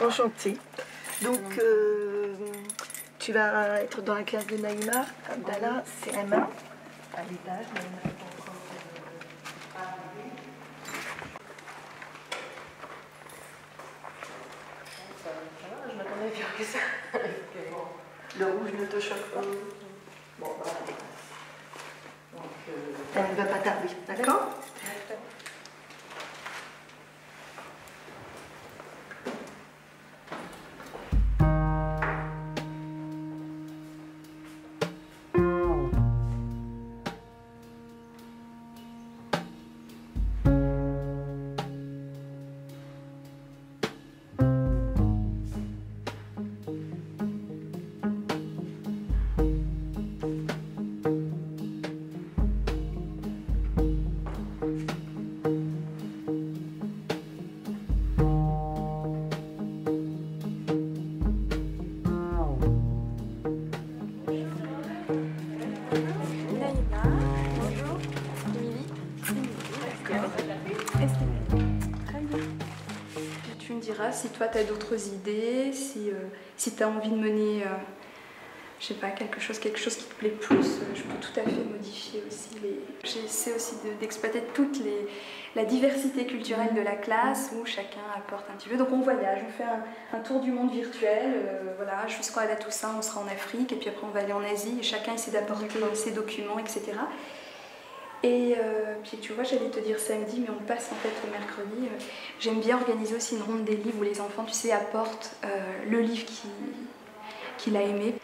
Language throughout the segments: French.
Enchantée. Donc, tu vas être dans la classe de Naïma. Abdallah, CM1. À l'étage, Naïma n'est pas encore arrivée. Ça va, je m'attendais à pire que ça. Le rouge ne te choque pas? Bon, voilà. Donc, elle ne va pas tarder, d'accord? Tu me diras si toi tu as d'autres idées, si tu as envie de mener, je sais pas, quelque chose qui te plaît plus, je peux tout à fait modifier aussi. J'essaie aussi d'exploiter la diversité culturelle de la classe où chacun apporte un petit peu. Donc on voyage, on fait un tour du monde virtuel, voilà, jusqu'à la Toussaint on sera en Afrique et puis après on va aller en Asie et chacun essaie d'apporter ses documents, etc. Et puis tu vois, j'allais te dire samedi, mais on passe en fait au mercredi. J'aime bien organiser aussi une ronde des livres où les enfants, tu sais, apportent le livre qu'il a aimé.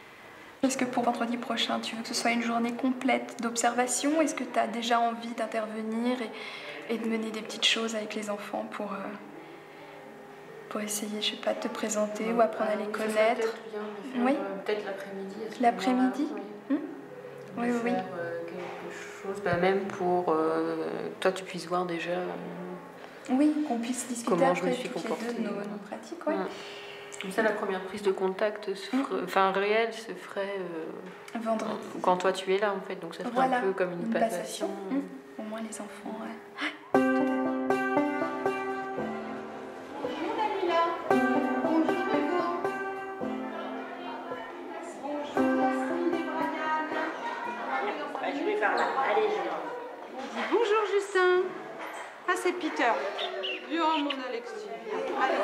Est-ce que pour vendredi prochain, tu veux que ce soit une journée complète d'observation? Est-ce que tu as déjà envie d'intervenir et de mener des petites choses avec les enfants pour essayer, je sais pas, de te présenter ou apprendre à les connaître? Oui. Peut-être l'après-midi. L'après-midi? Oui, oui. Chose, même pour toi tu puisses voir déjà oui, qu'on puisse discuter comment après je me suis comportée de nos pratiques. Ouais. Comme ça la première prise de contact réelle se ferait vendredi quand toi tu es là en fait, donc ça serait un peu comme une passation. Au moins les enfants, ouais. Bonjour Dalila. Bonjour Hugo. Bonjour Yasmine et Brian. Je vais faire là. Allez, Bonjour Justin. Ah, c'est Peter. Viens, mon Alexis. Allez.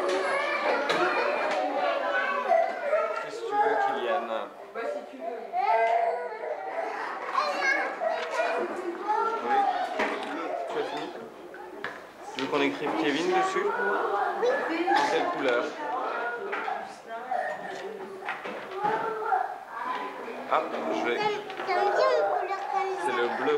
Qu'est-ce que tu veux, Kylian? Bah, si tu veux. Oui. Tu as fini? Tu veux qu'on écrive Kevin dessus? Oui. En quelle couleur? Ah, je vais. C'est le bleu.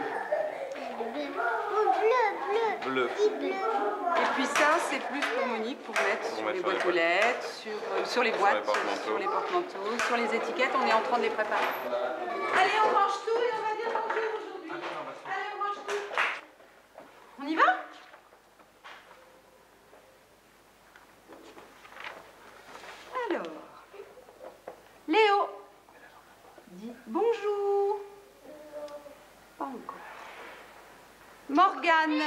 Bleu. Et puis ça, c'est plus pour Monique, pour mettre sur les boîtes aux lettres, sur les boîtes, sur les porte-manteaux, sur les étiquettes. On est en train de les préparer. Allez, on range tout et on va dire bonjour aujourd'hui. Allez, on range tout. On y va? Alors, Léo, dis bonjour. Pas encore. Morgane.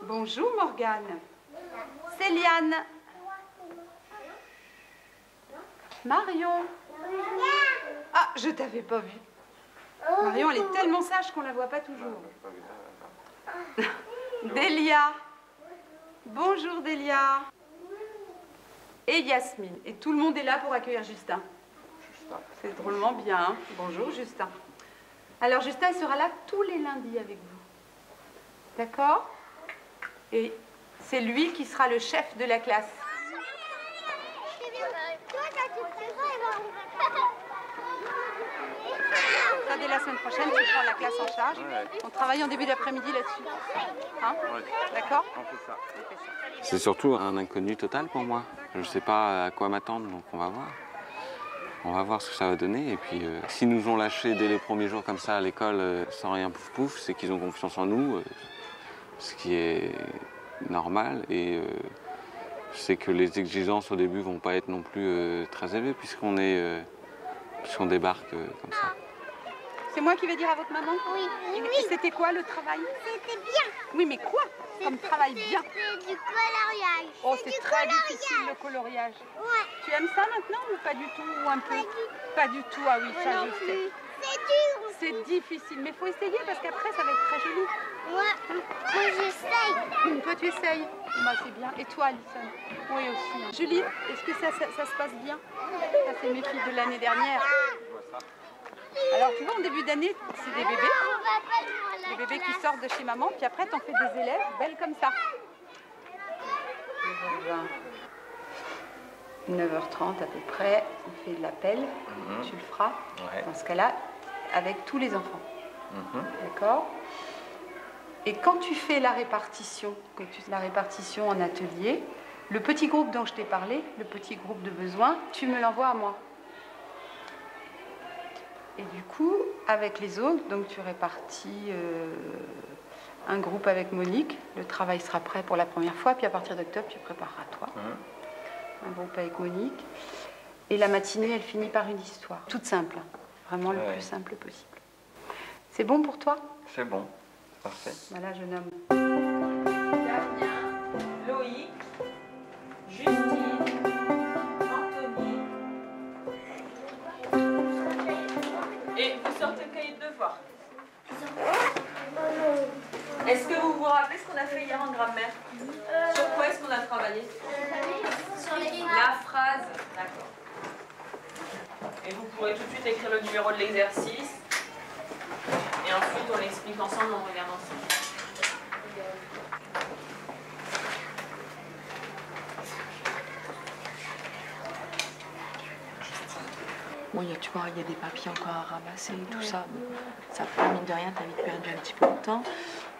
Bonjour Morgane. Céliane. Marion. Ah, je t'avais pas vu. Marion, elle est tellement sage qu'on la voit pas toujours. Delia. Bonjour Delia. Et Yasmine. Et tout le monde est là pour accueillir Justin. C'est drôlement bien. Hein? Bonjour Justin. Alors Justin sera là tous les lundis avec vous. D'accord? Et c'est lui qui sera le chef de la classe. Ça, dès la semaine prochaine, tu prends la classe en charge. On travaille en début d'après-midi là-dessus. Hein? D'accord? On fait ça. C'est surtout un inconnu total pour moi. Je ne sais pas à quoi m'attendre, donc on va voir. On va voir ce que ça va donner. Et puis, s'ils nous ont lâchés dès les premiers jours comme ça à l'école, sans rien pouf pouf, c'est qu'ils ont confiance en nous, ce qui est normal. Et c'est que les exigences au début vont pas être non plus très élevées, puisqu'on débarque comme ça. C'est moi qui vais dire à votre maman? Oui. Et c'était quoi le travail? C'était bien. Oui, mais quoi? comme travail bien? C'est du coloriage. Oh, c'est très difficile le coloriage. Ouais. Tu aimes ça maintenant ou pas du tout? Ou un peu? Pas du tout, ah oui, Moi ça non je plus. sais. C'est dur. C'est difficile, mais il faut essayer parce qu'après ça va être très joli. Ouais. Moi j'essaye. Toi tu essayes? Bah, c'est bien. Et toi Alison? Oui aussi. Hein. Julie, est-ce que ça se passe bien? Ça c'est mes filles de l'année dernière. Alors tu vois en début d'année c'est des bébés. Des bébés qui sortent de chez maman, puis après t'en fais des élèves belles comme ça. 9h30 à peu près, on fait de l'appel, tu le feras, dans ce cas-là, avec tous les enfants. D'accord? Et quand tu fais la répartition, en atelier, le petit groupe dont je t'ai parlé, le petit groupe de besoins, tu me l'envoies à moi. Et du coup, avec les autres, donc tu répartis un groupe avec Monique, le travail sera prêt pour la première fois, puis à partir d'octobre, tu prépareras toi. Un groupe avec Monique. Et la matinée, elle finit par une histoire. Toute simple, hein. Vraiment le plus simple possible. C'est bon pour toi? C'est bon, parfait. Voilà, je nomme. Damien, Loïc, Justine, Anthony. Et vous sortez le cahier de devoir. Est-ce que vous vous rappelez ce qu'on a fait hier en grammaire? Sur quoi est-ce qu'on a travaillé? Sur les La phrase. D'accord. Et vous pourrez tout de suite écrire le numéro de l'exercice. Et ensuite, on l'explique ensemble, on regarde ensemble. Bon, tu vois, il y a des papiers encore à ramasser et tout ça. Bon, ça, mine de rien, t'as vite perdu un petit peu de temps.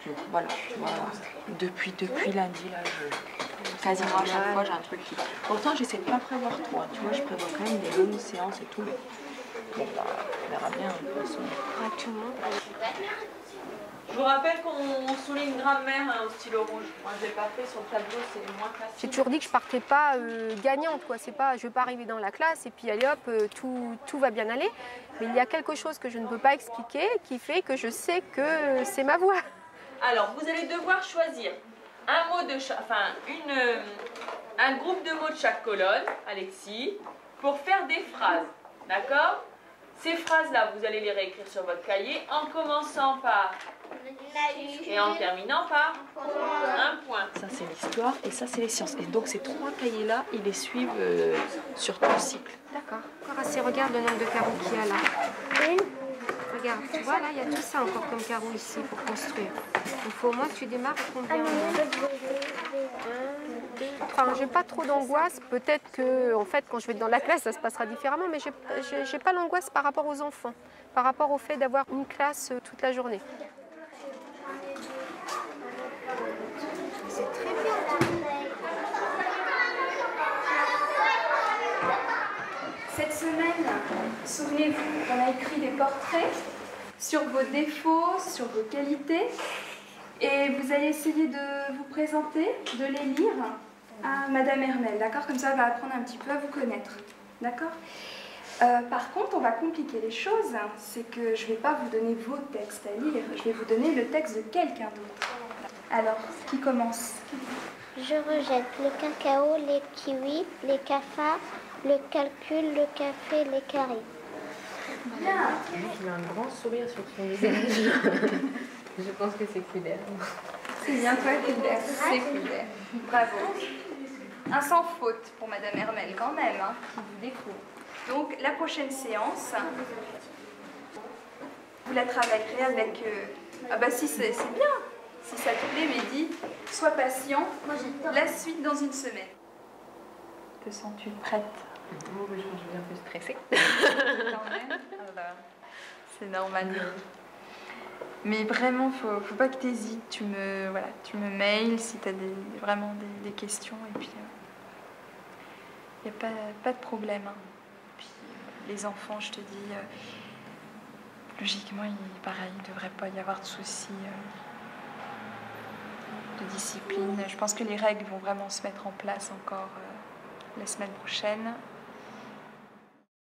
Donc voilà, tu vois, depuis lundi, là, quasiment à chaque fois, j'ai un truc qui... Pourtant, j'essaie de pas prévoir trop, hein. Tu vois, je prévois quand même des longues séances et tout. Mais bon, bah, on verra bien, de toute façon. Correctement. Je vous rappelle qu'on souligne grammaire au stylo rouge. Moi, je l'ai pas fait sur le tableau, c'est les moins faciles. J'ai toujours dit que je partais pas gagnante, quoi. C'est pas, je vais pas arriver dans la classe et puis allez hop, tout va bien aller. Mais il y a quelque chose que je ne peux pas expliquer qui fait que je sais que c'est ma voix. Alors, vous allez devoir choisir un mot de chaque, enfin un groupe de mots de chaque colonne, Alexis, pour faire des phrases. D'accord? Ces phrases-là, vous allez les réécrire sur votre cahier en commençant par et en terminant par un point. Ça, c'est l'histoire et ça, c'est les sciences. Et donc, ces trois cahiers-là, ils les suivent sur tout le cycle. D'accord. Encore assez, regarde le nombre de carreaux qu'il y a là. Regarde, tu vois, là, il y a tout ça encore comme carreaux ici pour construire. Il faut au moins que tu démarres combien? Enfin, j'ai pas trop d'angoisse. Peut-être que, en fait, quand je vais dans la classe, ça se passera différemment, mais j'ai pas l'angoisse par rapport aux enfants, par rapport au fait d'avoir une classe toute la journée. C'est très bien. Cette semaine, souvenez-vous, on a écrit des portraits sur vos défauts, sur vos qualités. Et vous allez essayer de vous présenter, de les lire à Madame Hermel, d'accord? Comme ça, elle va apprendre un petit peu à vous connaître, d'accord? Par contre, on va compliquer les choses. C'est que je ne vais pas vous donner vos textes à lire, je vais vous donner le texte de quelqu'un d'autre. Alors, qui commence? Je rejette le cacao, les kiwis, les cafards, le calcul, le café, les caries. Bien. Il a un grand sourire sur son visage. Je pense que c'est Couder. C'est bien toi, Couder. C'est Couder. Bravo. Un sans faute pour Madame Hermel quand même, hein, qui vous découvre. Donc la prochaine séance, vous la travaillerez avec... Ah bah si, c'est bien. Si ça te plaît, Mehdi, sois patient. La suite dans une semaine. Te sens-tu prête? Oh, je pense que je suis un peu stressée. Quand même. C'est normal. Mais vraiment, faut pas que tu hésites. Tu me mails si tu as vraiment des questions. Et puis, il n'y a pas de problème. Hein. Puis, les enfants, je te dis, logiquement, pareil, il ne devrait pas y avoir de soucis de discipline. Je pense que les règles vont vraiment se mettre en place encore la semaine prochaine.